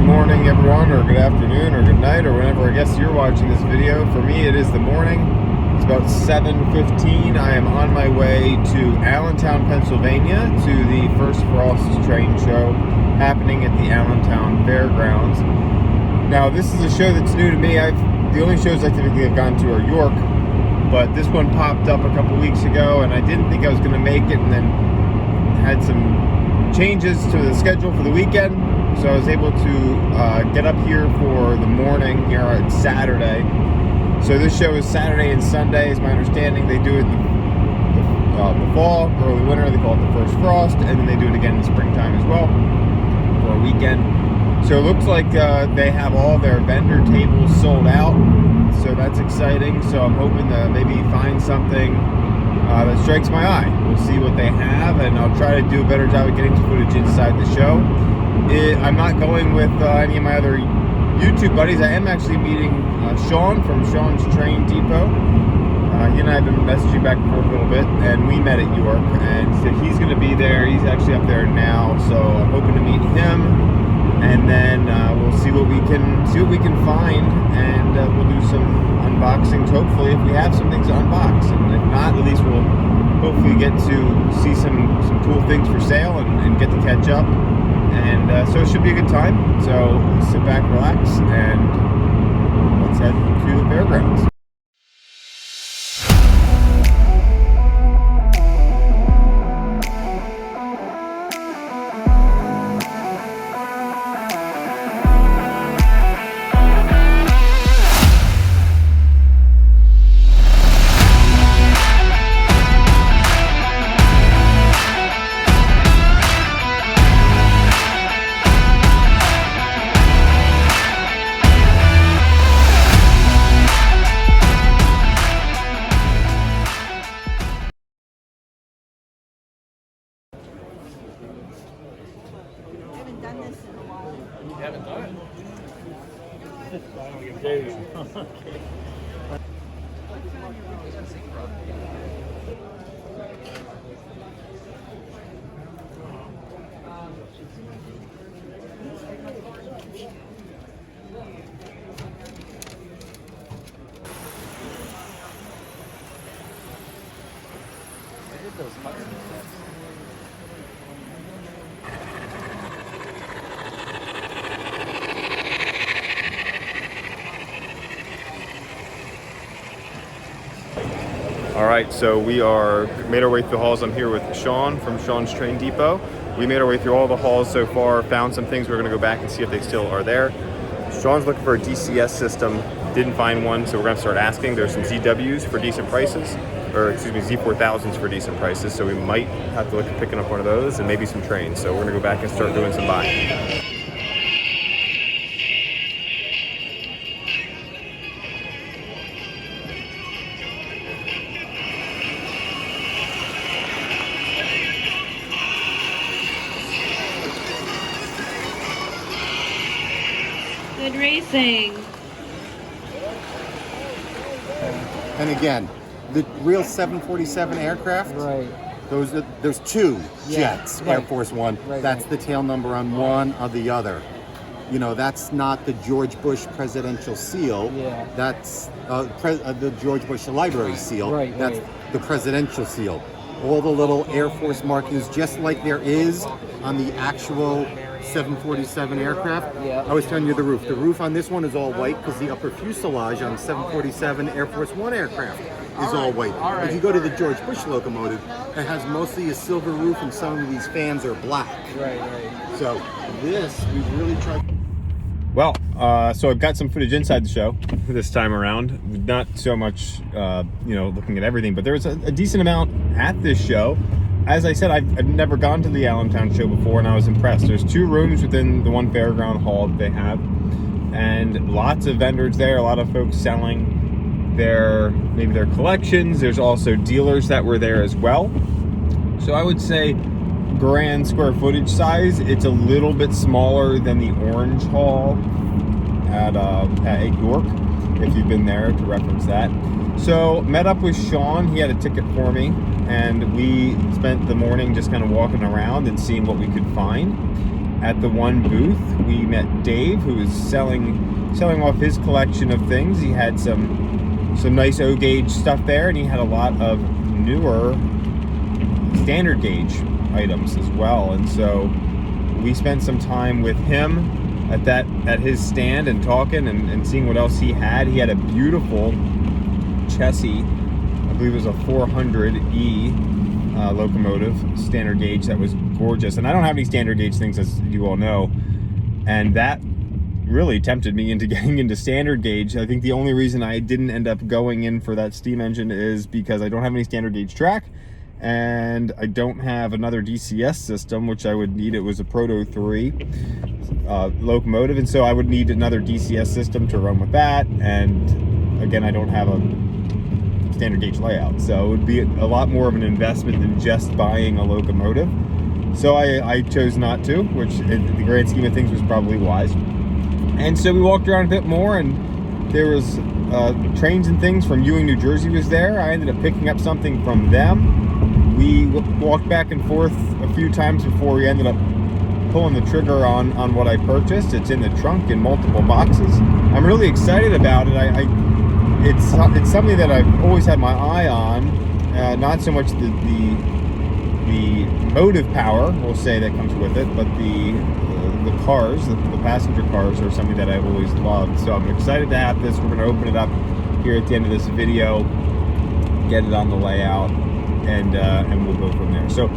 morning, everyone, or good afternoon, or good night, or whenever I guess you're watching this video. For me, it is the morning. It's about 7:15. I am on my way to Allentown, Pennsylvania, to the First Frost train show happening at the Allentown Fairgrounds. Now, this is a show that's new to me. The only shows I typically have gone to are York, but this one popped up a couple weeks ago, and I didn't think I was going to make it, and then had some changes to the schedule for the weekend. So I was able to get up here for the morning here on Saturday. So this show is Saturday and Sunday, is my understanding. They do it in the fall, early winter. They call it the First Frost, and then they do it again in springtime as well for a weekend. So it looks like they have all their vendor tables sold out. So that's exciting. So I'm hoping to maybe find something that strikes my eye. We'll see what they have, and I'll try to do a better job of getting some footage inside the show. I'm not going with any of my other YouTube buddies. I am actually meeting Sean from Sean's Train Depot. He and I have been messaging back and forth a little bit, and we met at York, and so he's going to be there. He's actually up there now, so I'm hoping to meet him, and then we'll see what we can find, and we'll do some unboxings. Hopefully, if we have some things to unbox, and if not, at least we'll hopefully get to see some cool things for sale and get to catch up. And so it should be a good time. So sit back, relax, and let's head to the fairgrounds. All right, so we made our way through the halls. I'm here with Sean from Sean's Train Depot. We made our way through all the halls so far, found some things. We're gonna go back and see if they still are there. Sean's looking for a DCS system, didn't find one, so we're gonna start asking. There's some ZWs for decent prices, or excuse me, Z4000s for decent prices, so we might have to look at picking up one of those and maybe some trains. So we're gonna go back and start doing some buying. Good racing. And again, the real 747 aircraft, Right. There's two jets, right. Air Force One. Right, That's right. the tail number on one of the other. You know, that's not the George Bush presidential seal. Yeah. That's the George Bush library seal. Right, That's right. the presidential seal. All the little Air Force markings, just like there is on the actual 747 aircraft. Yeah. I was telling you the roof. The roof on this one is all white because the upper fuselage on 747 Air Force One aircraft is all white. If you go to the George Bush locomotive, it has mostly a silver roof and some of these fans are black. Right, right. So this, we've really tried. Well, so I've got some footage inside the show this time around. Not so much, looking at everything, but there was a decent amount at this show. As I said, I've never gone to the Allentown show before, and I was impressed. There's 2 rooms within the one fairground hall that they have, and lots of vendors there, a lot of folks selling their collections. There's also dealers that were there as well. So I would say grand square footage size, it's a little bit smaller than the Orange Hall at York, if you've been there, to reference that. So met up with Sean. He had a ticket for me, and we spent the morning just kind of walking around and seeing what we could find. at the one booth, we met Dave, who was selling off his collection of things. He had some nice O gauge stuff there, and he had a lot of newer standard gauge items as well. And so we spent some time with him at his stand and talking and seeing what else he had. He had a beautiful Chessie, I believe it was a 400E locomotive, standard gauge, that was gorgeous. And I don't have any standard gauge things, as you all know, and that really tempted me into getting into standard gauge. I think the only reason I didn't end up going in for that steam engine is because I don't have any standard gauge track, and I don't have another DCS system, which I would need. It was a Proto 3 locomotive, and so I would need another DCS system to run with that. And again, I don't have a standard gauge layout, so it would be a lot more of an investment than just buying a locomotive. So I chose not to, which in the grand scheme of things was probably wise. And so we walked around a bit more, and there was trains and things from Ewing, New Jersey was there. I ended up picking up something from them. We walked back and forth a few times before we ended up pulling the trigger on what I purchased. It's in the trunk in multiple boxes. I'm really excited about it. It's something that I've always had my eye on. Not so much the motive power, we'll say, that comes with it, but the cars, the passenger cars, are something that I've always loved. So I'm excited to have this. We're going to open it up here at the end of this video, get it on the layout, and we'll go from there. So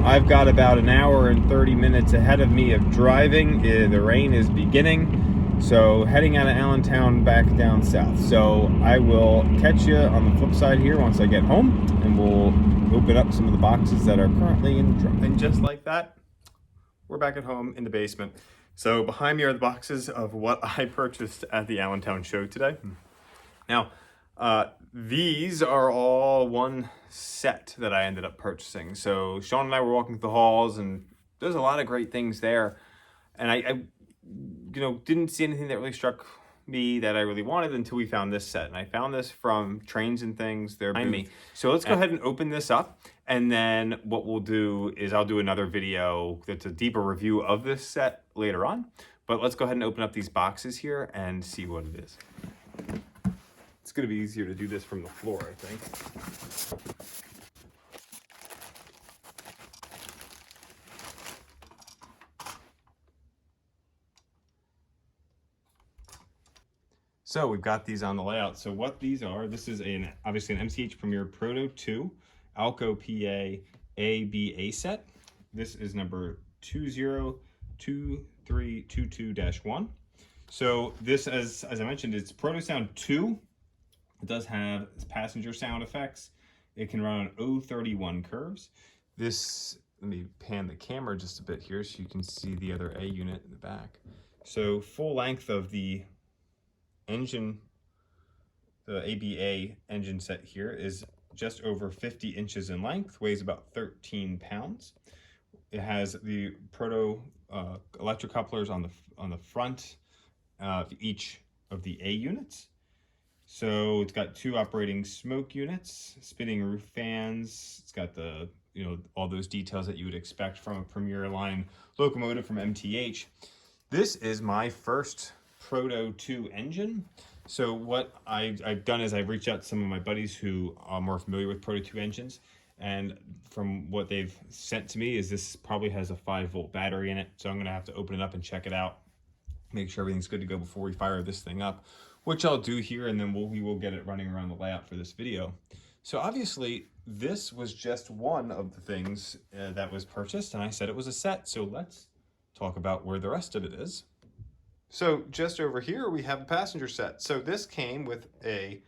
I've got about an hour and 30 minutes ahead of me of driving. The rain is beginning. So heading out of Allentown back down south. So I will catch you on the flip side here once I get home, and we'll open up some of the boxes that are currently in the trunk. And just like that, we're back at home in the basement. So behind me are the boxes of what I purchased at the Allentown show today. Now, these are all one set that I ended up purchasing. So Sean and I were walking through the halls, and there's a lot of great things there. And I didn't see anything that really struck me that I really wanted until we found this set. And I found this from Trains and Things. They're behind me. So let's go ahead and open this up. And then what we'll do is I'll do another video that's a deeper review of this set later on. But let's go ahead and open up these boxes here and see what it is. It's going to be easier to do this from the floor, I think. So we've got these on the layout. So what these are, this is obviously an MCH Premier Proto 2 Alco PA ABA set. This is number 202322-1. So this, as I mentioned, it's Proto Sound 2. It does have passenger sound effects. It can run on 031 curves. This, let me pan the camera just a bit here so you can see the other A unit in the back. So full length of the engine, the ABA engine set here, is just over 50 inches in length, weighs about 13 pounds. It has the Proto electric couplers on the front of each of the A units. So it's got two operating smoke units, spinning roof fans. It's got the all those details that you would expect from a Premier line locomotive from MTH. This is my first Proto 2 engine. So what I've done is I've reached out to some of my buddies who are more familiar with Proto 2 engines, and from what they've sent to me is this probably has a 5-volt battery in it. So I'm going to have to open it up and check it out, make sure everything's good to go before we fire this thing up, which I'll do here, and then we will get it running around the layout for this video. So obviously this was just one of the things that was purchased, and I said it was a set. So let's talk about where the rest of it is. So just over here we have a passenger set. So this came with the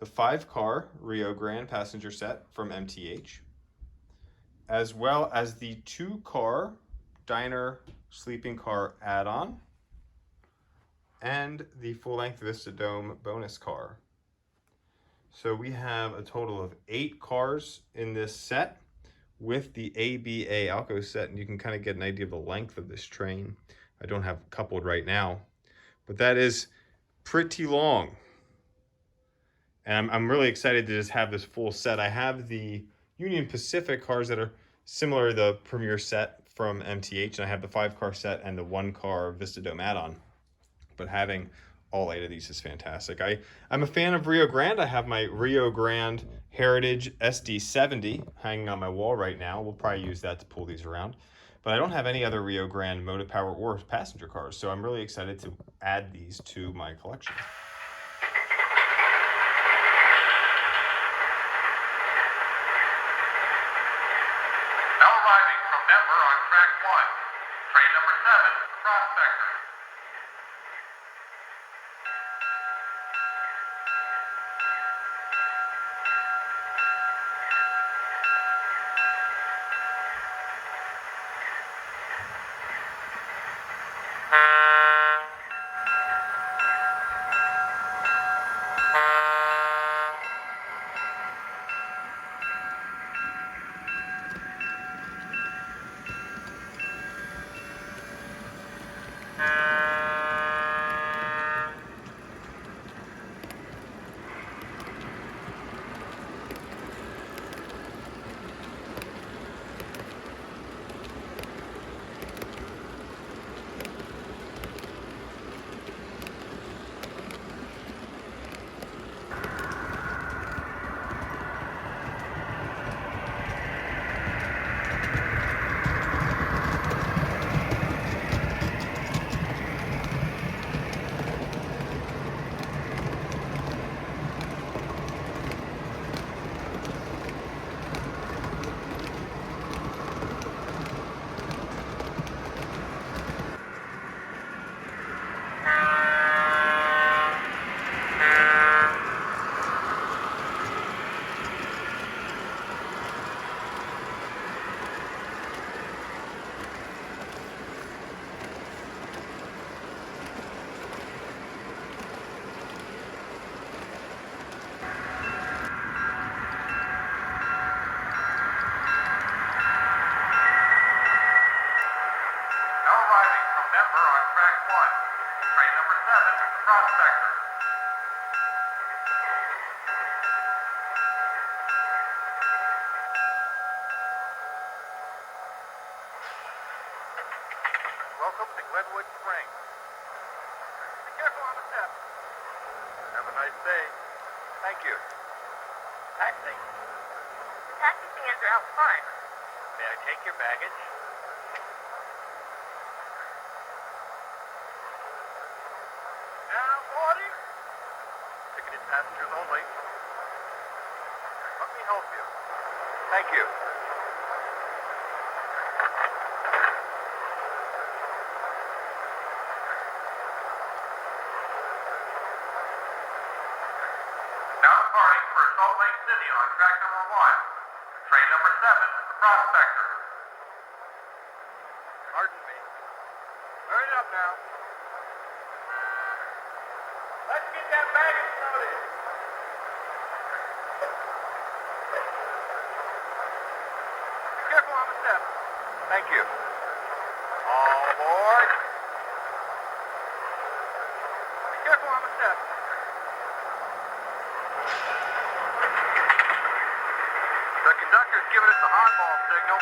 5-car Rio Grande passenger set from MTH, as well as the 2-car Diner sleeping car add-on, and the full-length Vista Dome bonus car. So we have a total of 8 cars in this set with the ABA Alco set, and you can kind of get an idea of the length of this train. I don't have it coupled right now, but that is pretty long. And I'm really excited to just have this full set. I have the Union Pacific cars that are similar to the Premier set from MTH, and I have the 5-car set and the 1-car Vistadome add-on. But having all 8 of these is fantastic. I'm a fan of Rio Grande. I have my Rio Grande Heritage SD70 hanging on my wall right now. We'll probably use that to pull these around. But I don't have any other Rio Grande Motive Power or passenger cars, so I'm really excited to add these to my collection. Welcome to Glenwood Springs. Be careful on the steps. Have a nice day. Thank you. Taxi. The taxi stands are out front. May I take your baggage? Now, boarding. Ticketed passengers only. Let me help you. Thank you. Now departing for Salt Lake City on track number 1. Train number 7, the Prospector. Pardon me. Hurry it up now. Let's get that baggage loaded. Be careful on the steps. Thank you. All aboard. Be careful on the steps. The conductor's giving us the hardball signal.